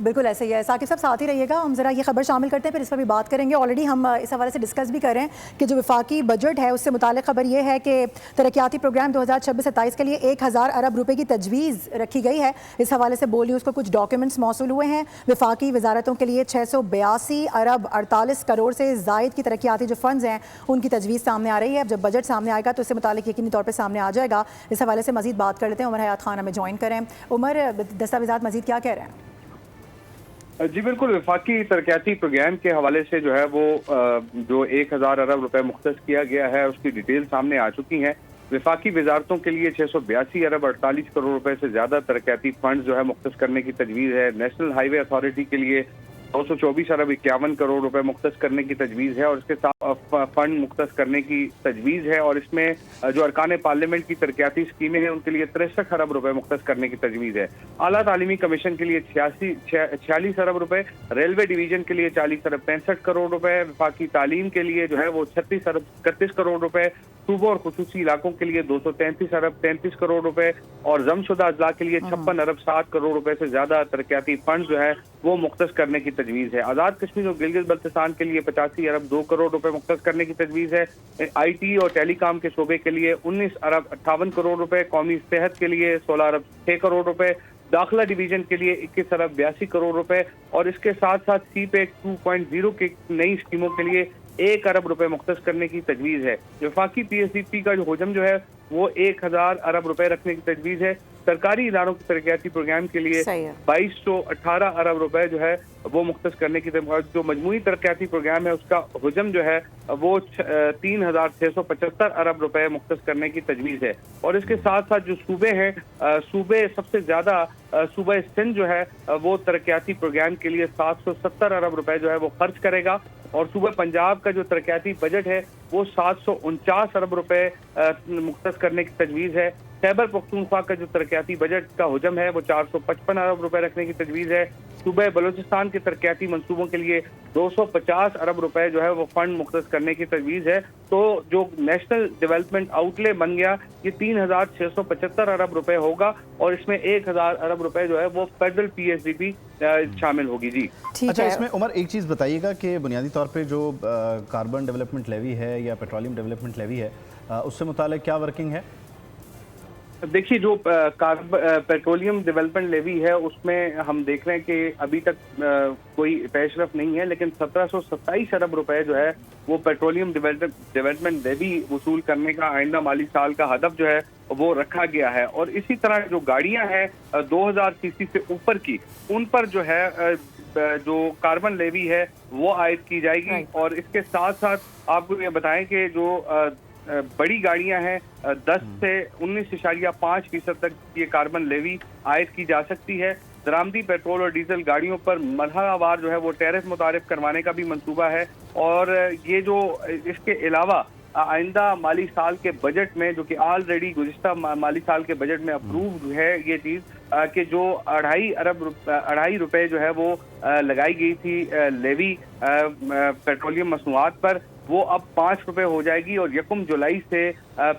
بالکل ایسے ہی ہے. ثاقب صاحب ساتھ ہی رہیے گا, ہم ذرا یہ خبر شامل کرتے ہیں پھر اس پر بھی بات کریں گے. آلریڈی ہم اس حوالے سے ڈسکس بھی کر رہے ہیں کہ جو وفاقی بجٹ ہے اس سے متعلق خبر یہ ہے کہ ترقیاتی پروگرام 2026-27 کے لیے 1000 ارب روپے کی تجویز رکھی گئی ہے. اس حوالے سے بول نیوز کو کچھ ڈاکیومنٹس موصول ہوئے ہیں. وفاقی وزارتوں کے لیے 682 ارب 48 کروڑ سے زائد کی ترقیاتی جو فنڈز ہیں ان کی تجویز سامنے آ رہی ہے. اب جب بجٹ سامنے آئے گا تو اس سے متعلق یقینی طور پہ سامنے آ جائے گا. اس حوالے سے مزید بات کر لیتے ہیں. عمر حیات خان ہمیں جوائن کریں. عمر, دستاویزات مزید کیا کہہ رہے ہیں؟ جی بالکل, وفاقی ترقیاتی پروگرام کے حوالے سے جو ہے وہ جو 1000 ارب روپے مختص کیا گیا ہے اس کی ڈیٹیل سامنے آ چکی ہیں. وفاقی وزارتوں کے لیے 682 ارب 48 کروڑ روپے سے زیادہ ترقیاتی فنڈز جو ہے مختص کرنے کی تجویز ہے. نیشنل ہائی وے اتھارٹی کے لیے 224 ارب 51 کروڑ روپے مختص کرنے کی تجویز ہے اور اس کے ساتھ فنڈ مختص کرنے کی تجویز ہے. اور اس میں جو ارکان پارلیمنٹ کی ترقیاتی اسکیمیں ہیں ان کے لیے 63 ارب روپے مختص کرنے کی تجویز ہے. اعلیٰ تعلیمی کمیشن کے لیے 46 ارب روپے, ریلوے ڈویژن کے لیے 40 ارب 65 کروڑ روپے, وفاقی تعلیم کے لیے جو ہے وہ 36 ارب 31 کروڑ روپے, صوبوں اور خصوصی علاقوں کے لیے 233 ارب 33 کروڑ روپے اور ضم شدہ اضلاع کے لیے 56 ارب 7 کروڑ روپے سے زیادہ ترقیاتی فنڈ جو ہے وہ مختص کرنے کی تجویز ہے. آزاد کشمیر اور گلگت بلتستان کے لیے 85 ارب 2 کروڑ روپے مختص کرنے کی تجویز ہے. آئی ٹی اور ٹیلی کام کے شعبے کے لیے 19 ارب 58 کروڑ روپے, قومی صحت کے لیے 16 ارب 6 کروڑ روپے, داخلہ ڈویژن کے لیے 21 ارب 82 کروڑ روپے اور اس کے ساتھ ساتھ سی پیک 2.0 کی نئی اسکیموں کے لیے 1 ارب روپے مختص کرنے کی تجویز ہے. وفاقی پی ایس ڈی پی کا جو حجم جو ہے وہ 1000 ارب روپے رکھنے کی تجویز ہے. سرکاری اداروں کے ترقیاتی پروگرام کے لیے 2218 ارب روپے جو ہے وہ مختص کرنے کی جو مجموعی ترقیاتی پروگرام ہے اس کا حجم جو ہے وہ 3675 ارب روپے مختص کرنے کی تجویز ہے. اور اس کے ساتھ ساتھ جو صوبے ہیں, صوبے سب سے زیادہ صوبہ سندھ جو ہے وہ ترقیاتی پروگرام کے لیے 770 ارب روپے جو ہے وہ خرچ کرے گا اور صوبہ پنجاب کا جو ترقیاتی بجٹ ہے وہ 749 ارب روپے مختص کرنے کی تجویز ہے. خیبر پختونخوا کا جو ترقیاتی بجٹ کا حجم ہے وہ 455 ارب روپے رکھنے کی تجویز ہے. صوبہ بلوچستان کے ترقیاتی منصوبوں کے لیے 250 ارب روپے جو ہے وہ فنڈ مختص کرنے کی تجویز ہے. تو جو نیشنل ڈیولپمنٹ آؤٹ لے بن گیا یہ 3675 ارب روپے ہوگا اور اس میں 1000 ارب روپے جو ہے وہ federal P S D P شامل ہوگی. جی اچھا, اس میں عمر ایک چیز بتائیے گا کہ بنیادی طور پہ جو کاربن ڈیولپمنٹ لیوی ہے یا پیٹرولیم ڈیولپمنٹ لیوی ہے اس سے متعلق کیا ورکنگ ہے؟ دیکھیے, جو پیٹرولیم ڈیولپمنٹ لیوی ہے اس میں ہم دیکھ رہے ہیں کہ ابھی تک کوئی پیش رفت نہیں ہے, لیکن 1727 ارب روپے جو ہے وہ پیٹرولیم ڈیولپمنٹ لیوی وصول کرنے کا آئندہ مالی سال کا ہدف جو ہے وہ رکھا گیا ہے. اور اسی طرح جو گاڑیاں ہیں 2000 سی سی سے اوپر کی ان پر جو ہے جو کاربن لیوی ہے وہ عائد کی جائے گی. اور اس کے ساتھ ساتھ آپ کو یہ بتائیں کہ جو بڑی گاڑیاں ہیں 10 سے 19.5% تک یہ کاربن لیوی عائد کی جا سکتی ہے. درآمدی پیٹرول اور ڈیزل گاڑیوں پر مرحلہ وار جو ہے وہ ٹیرف متعارف کروانے کا بھی منصوبہ ہے. اور یہ جو اس کے علاوہ آئندہ مالی سال کے بجٹ میں جو کہ آلریڈی گزشتہ مالی سال کے بجٹ میں اپرووڈ ہے یہ چیز کہ جو 2.5 روپے جو ہے وہ لگائی گئی تھی لیوی پیٹرولیم مصنوعات پر, وہ اب 5 روپے ہو جائے گی. اور 1 جولائی سے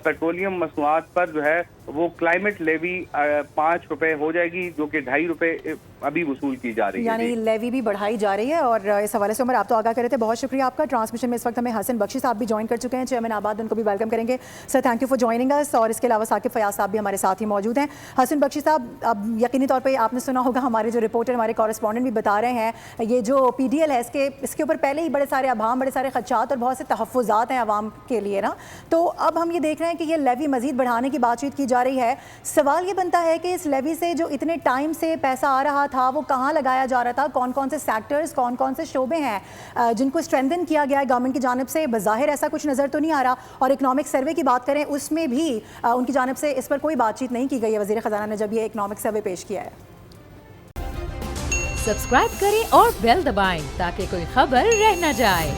پیٹرولیم مصنوعات پر جو ہے وہ کلائمیٹ لیوی 5 روپے ہو جائے گی جو کہ 2.5 روپے ابھی وصول کی جا رہی ہے. یعنی لیوی بھی بڑھائی جا رہی ہے. اور اس حوالے سے عمر آپ تو آگاہ کرے تھے, بہت شکریہ آپ کا. ٹرانسمیشن میں اس وقت ہمیں حسن بخشی صاحب بھی جوائن کر چکے ہیں, چیئرمین آباد, ان کو بھی ویلکم کریں گے. Sir thank you for joining اس. اور اس کے علاوہ ثاقب فیاض صاحب بھی ہمارے ساتھ ہی موجود ہیں. حسن بخشی صاحب, اب یقینی طور پہ آپ نے سنا ہوگا ہمارے جو رپورٹر ہمارے کورسپونڈنٹ بھی بتا رہے ہیں یہ جو پی ڈی ایل ہے اس کے اوپر پہلے ہی بڑے سارے ابہام, بڑے سارے خدشات اور بہت سے تحفظات ہیں عوام کے لیے نا. تو اب ہم یہ دیکھ رہے ہیں کہ یہ لیوی مزید بڑھانے کی بات چیت کی جا رہی ہے. سوال یہ بنتا ہے کہ اس لیوی سے جو اتنے ٹائم سے پیسہ آ رہا تھا وہ کہاں لگایا جا رہا تھا, کون کون سے سیکٹرز, کون کون سے شعبے ہیں جن کو اسٹرینتھن کیا گیا ہے گورنمنٹ کی جانب سے؟ بظاہر ایسا کچھ نظر تو نہیں آ رہا. اور اکنامک سروے کی بات کریں اس میں بھی ان کی جانب سے اس پر کوئی بات چیت نہیں کی گئی ہے وزیر خزانہ نے جب یہ اکنامک سروے پیش کیا ہے. سبسکرائب کریں اور بیل دبائیں تاکہ کوئی خبر رہ نہ جائے.